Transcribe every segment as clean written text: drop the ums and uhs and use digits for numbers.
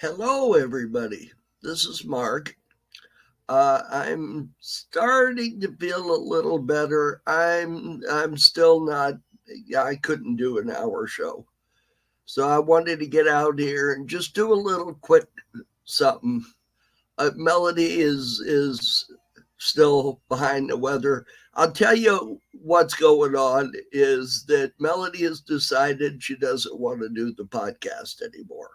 Hello, everybody. This is Mark. I'm starting to feel a little better. I'm still not. I couldn't do an hour show, so I wanted to get out here and just do a little quick something. Melody is still behind the weather. I'll tell you what's going on is that Melody has decided she doesn't want to do the podcast anymore.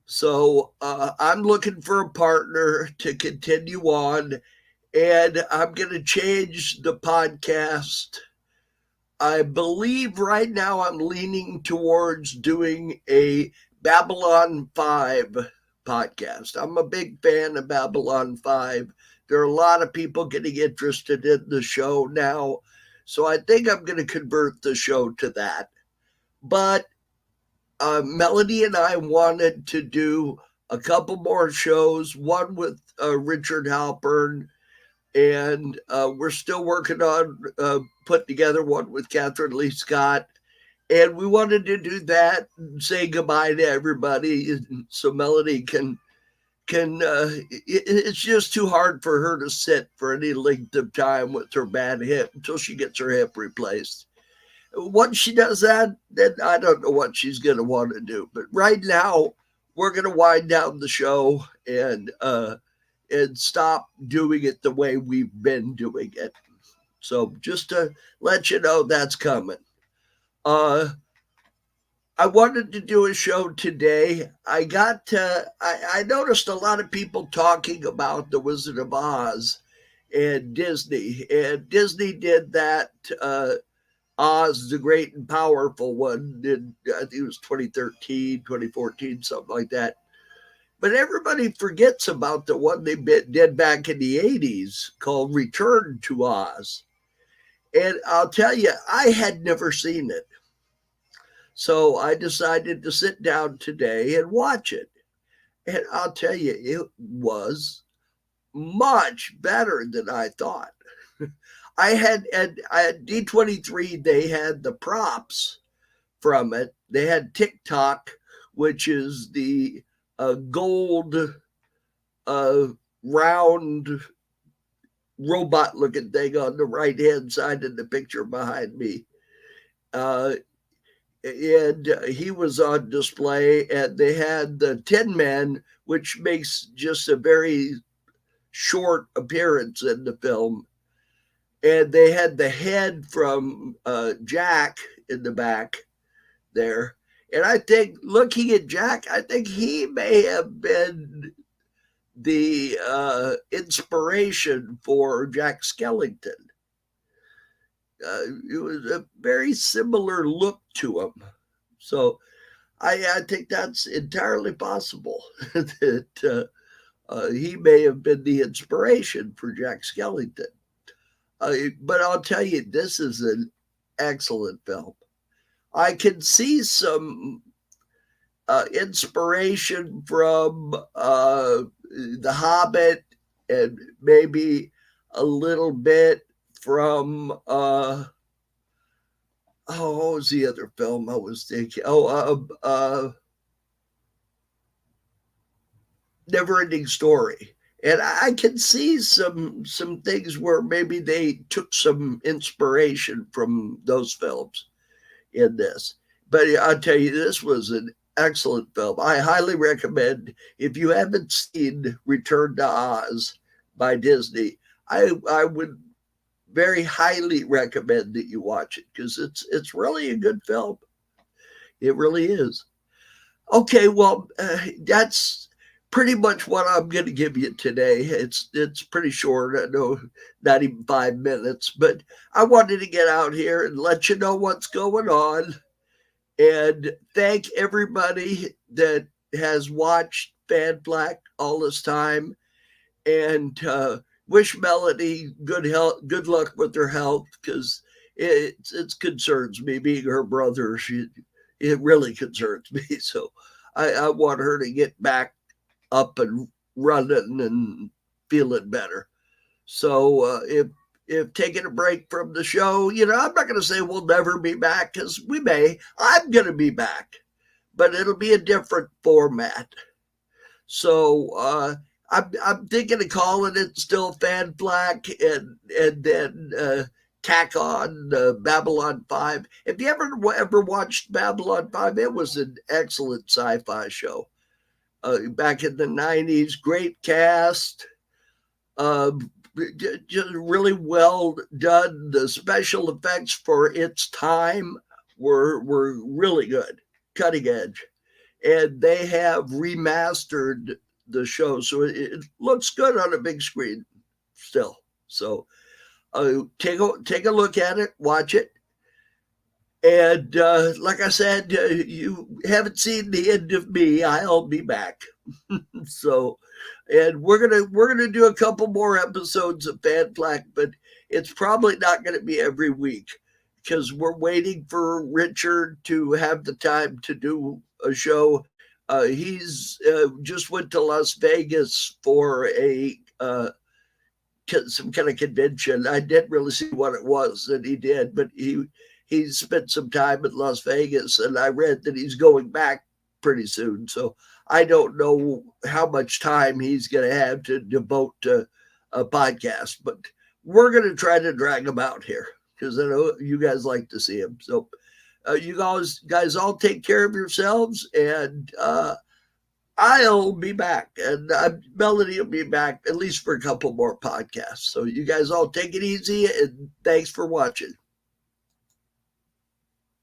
So I'm looking for a partner to continue on, and I'm going to change the podcast. I believe right now I'm leaning towards doing a Babylon 5 podcast. I'm a big fan of Babylon 5. There are a lot of people getting interested in the show now. So I think I'm going to convert the show to that. But Melody and I wanted to do a couple more shows, one with Richard Halpern, and we're still working on putting together one with Catherine Lee Scott. And we wanted to do that and say goodbye to everybody so Melody can it's just too hard for her to sit for any length of time with her bad hip until she gets her hip replaced. Once she does that, then I don't know what she's going to want to do. But right now, we're going to wind down the show and stop doing it the way we've been doing it. So just to let you know, that's coming. I wanted to do a show today. I noticed a lot of people talking about The Wizard of Oz and Disney did that. Oz, the Great and Powerful one, I think it was 2013, 2014, something like that. But everybody forgets about the one they did back in the 80s called Return to Oz. And I'll tell you, I had never seen it. So I decided to sit down today and watch it. And I'll tell you, it was much better than I thought. I had at D23, they had the props from it. They had TikTok, which is the gold round robot looking thing on the right hand side of the picture behind me. And he was on display, and they had the Tin Man, which makes just a very short appearance in the film. And they had the head from Jack in the back there. And I think, looking at Jack, I think he may have been the inspiration for Jack Skellington. It was a very similar look to him. So I think that's entirely possible that he may have been the inspiration for Jack Skellington. But I'll tell you, this is an excellent film. I can see some inspiration from The Hobbit and maybe a little bit from, what was the other film I was thinking? Never Ending Story. And I can see some things where maybe they took some inspiration from those films in this. But I'll tell you, this was an excellent film. I highly recommend, if you haven't seen Return to Oz by Disney, I would very highly recommend that you watch it because it's really a good film. It really is. Okay, well, that's pretty much what I'm going to give you today. It's pretty short. I know, not even 5 minutes, but I wanted to get out here and let you know what's going on, and thank everybody that has watched Fan Flak all this time, and wish Melody good luck with her health, because it concerns me, being her brother. It really concerns me. So I want her to get back up and running and feeling better. So if taking a break from the show, I'm not going to say we'll never be back, because we may. I'm going to be back. but it'll be a different format. So I'm thinking of calling it still Fan Flak, and then tack on Babylon 5. If you ever watched Babylon 5, it was an excellent sci-fi show. Back in the 90s, great cast, just really well done. The special effects for its time were really good, cutting edge, and they have remastered the show, so it looks good on a big screen still. So take a look at it, watch it, and like I said, you haven't seen the end of me. I'll be back. So, and we're gonna do a couple more episodes of Fan Flak, but it's probably not going to be every week because we're waiting for Richard to have the time to do a show. He's just went to Las Vegas for a some kind of convention. I didn't really see what it was that he did, but he spent some time in Las Vegas, and I read that he's going back pretty soon. So I don't know how much time he's going to have to devote to a podcast, but we're going to try to drag him out here because I know you guys like to see him. So you guys all take care of yourselves, and I'll be back, and Melody will be back at least for a couple more podcasts. So you guys all take it easy, and thanks for watching.